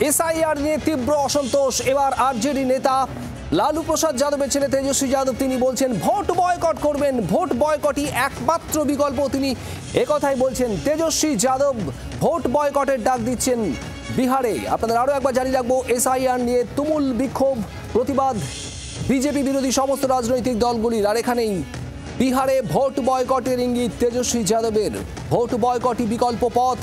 SIR নিয়ে তীব্র অসন্তোষ। এবার আরজেডি নেতা লালু প্রসাদ যাদবের ছেলে তেজস্বী যাদব তিনি বলছেন ভোট বয়কট করবেন, ভোট বয়কটই একমাত্র বিকল্প। তিনি একথাই বলছেন। তেজস্বী যাদব ভোট বয়কটের ডাক দিচ্ছেন বিহারে। আপনাদের আরও একবার জানিয়ে রাখবো, এসআইআর নিয়ে তুমুল বিক্ষোভ প্রতিবাদ বিজেপি বিরোধী সমস্ত রাজনৈতিক দলগুলির। আর এখানেই বিহারে ভোট বয়কটের ইঙ্গিত তেজস্বী যাদবের। ভোট বয়কটই বিকল্প পথ।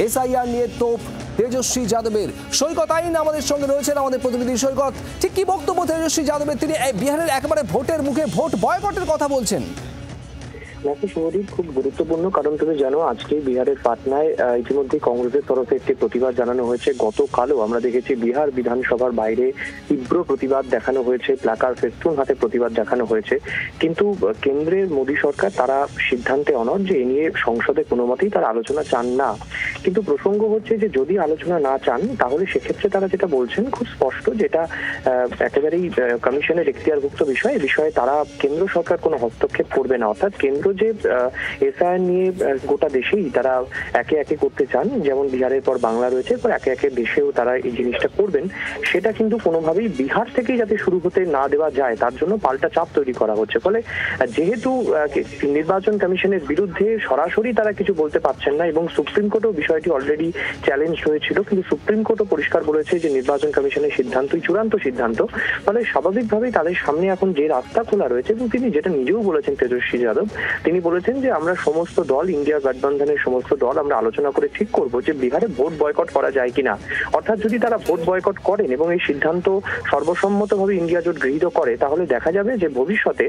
এসআইআর নিয়ে তোপ তেজস্বী যাদবের। সৈকত আইন আমাদের সঙ্গে রয়েছেন, আমাদের প্রতিনিধি সৈকত। ঠিক কি বক্তব্য তেজস্বী যাদবের? তিনি বিহারের একেবারে ভোটের মুখে ভোট বয়কটের কথা বলছেন। শুভদীপ, খুব গুরুত্বপূর্ণ, কারণ তুমি জানো আজকে বিহারের পাটনায় ইতিমধ্যে কংগ্রেসের তরফে একটি প্রতিবাদ জানানো হয়েছে। গতকালও আমরা দেখেছি বিহার বিধানসভার বাইরে তীব্র প্রতিবাদ দেখানো হয়েছে, প্লাকার ফেস্টুন হাতে প্রতিবাদ দেখানো হয়েছে। কিন্তু কেন্দ্রের মোদী সরকার তারা সিদ্ধান্তে অনড় যে এ নিয়ে সংসদে কোনো মতেই তারা আলোচনা চান না। কিন্তু প্রসঙ্গ হচ্ছে যে যদি আলোচনা না চান তাহলে সেক্ষেত্রে তারা যেটা বলছেন খুব স্পষ্ট, যেটা একেবারেই কমিশনের এখতিয়ারভুক্ত বিষয়, এ বিষয়ে তারা কেন্দ্র সরকার কোনো হস্তক্ষেপ করবে না। অর্থাৎ কেন্দ্র যে এসআইআর নিয়ে গোটা দেশেই তারা একে একে করতে চান, যেমন বিহারের পর বাংলা রয়েছে, এরপর একে একে দেশেও তারা এই জিনিসটা করবেন, সেটা কিন্তু কোনোভাবেই বিহার থেকেই যাতে শুরু হতে না দেওয়া যায় তার জন্য পাল্টা চাপ তৈরি করা হচ্ছে। ফলে যেহেতু নির্বাচন কমিশনের বিরুদ্ধে সরাসরি তারা কিছু বলতে পারছেন না এবং সুপ্রিম কোর্টও বিষয়টি অলরেডি চ্যালেঞ্জ হয়েছিল, কিন্তু সুপ্রিম কোর্টও পরিষ্কার বলেছে যে নির্বাচন কমিশনের সিদ্ধান্তই চূড়ান্ত সিদ্ধান্ত। ফলে স্বাভাবিকভাবেই তাদের সামনে এখন যে রাস্তা খোলা রয়েছে, এবং তিনি যেটা নিজেও বলেছেন তেজস্বী যাদব, তিনি বলেছেন যে আমরা সমস্ত দল, ইন্ডিয়া গঠবন্ধনের সমস্ত দল আমরা আলোচনা করে ঠিক করব যে বিহারে ভোট বয়কট করা যায় কিনা। অর্থাৎ যদি তারা ভোট বয়কট করেন এবং এই সিদ্ধান্ত সর্বসম্মতভাবে ইন্ডিয়া জোট গৃহীত করে, তাহলে দেখা যাবে যে ভবিষ্যতে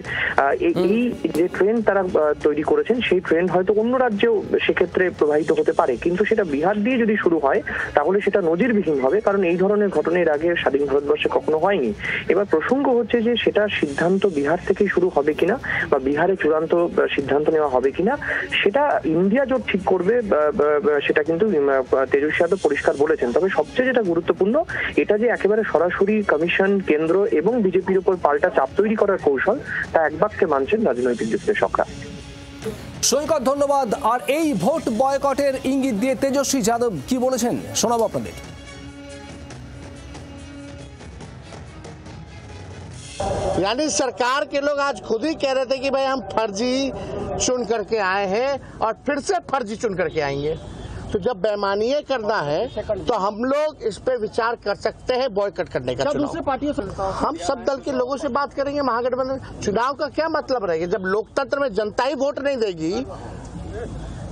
এই যে ট্রেন্ড তারা তৈরি করেছেন সেই ট্রেন্ড হয়তো অন্য রাজ্যেও সেক্ষেত্রে প্রবাহিত হতে পারে। কিন্তু সেটা বিহার দিয়ে যদি শুরু হয় তাহলে সেটা নজিরবিহীন হবে, কারণ এই ধরনের ঘটনা এর আগে স্বাধীন ভারতবর্ষে কখনো হয়নি। এবার প্রসঙ্গ হচ্ছে যে সেটা সিদ্ধান্ত বিহার থেকেই শুরু হবে কিনা বা বিহারে চূড়ান্ত সিদ্ধান্ত নেওয়া হবে কিনা সেটা ইন্ডিয়া জোট ঠিক করবে, সেটা কিন্তু তেজস্বী যাদব পরিষ্কার বলেছেন। তবে সবচেয়ে যেটা গুরুত্বপূর্ণ, এটা যে একেবারে সরাসরি কমিশন, কেন্দ্র এবং বিজেপির উপর পাল্টা চাপ তৈরি করার কৌশল, তা এক বাক্যে মানছেন রাজনৈতিক বিশ্লেষকরা। সৈকত, ধন্যবাদ। আর এই ভোট বয়কটের ইঙ্গিত দিয়ে তেজস্বী যাদব কি বলেছেন শোনাবো আপনাদের। यानी सरकार के लोग आज खुद ही कह रहे थे कि भाई हम फर्जी चुन करके आए हैं और फिर से फर्जी चुन करके आएंगे। तो जब बेईमानी करना है तो हम लोग इस पे विचार कर सकते हैं बॉयकॉट करने का। दूसरी पार्टियों से हम सब दल के लोगों से बात करेंगे। महागठबंधन चुनाव का क्या मतलब रहेगा जब लोकतंत्र में जनता ही वोट नहीं देगी?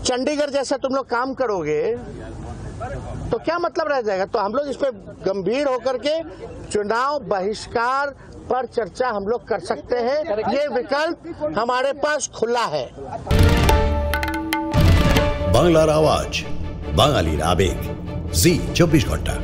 चंडीगढ़ जैसा तुम लोग काम करोगे तो क्या मतलब रह जाएगा? तो हम लोग इस पे गंभीर होकर के चुनाव बहिष्कार पर चर्चा हम लोग कर सकते हैं। ये विकल्प हमारे पास खुला है। बांग्लार आवाज, बांगालीर आवेग, जी 24 घंटा।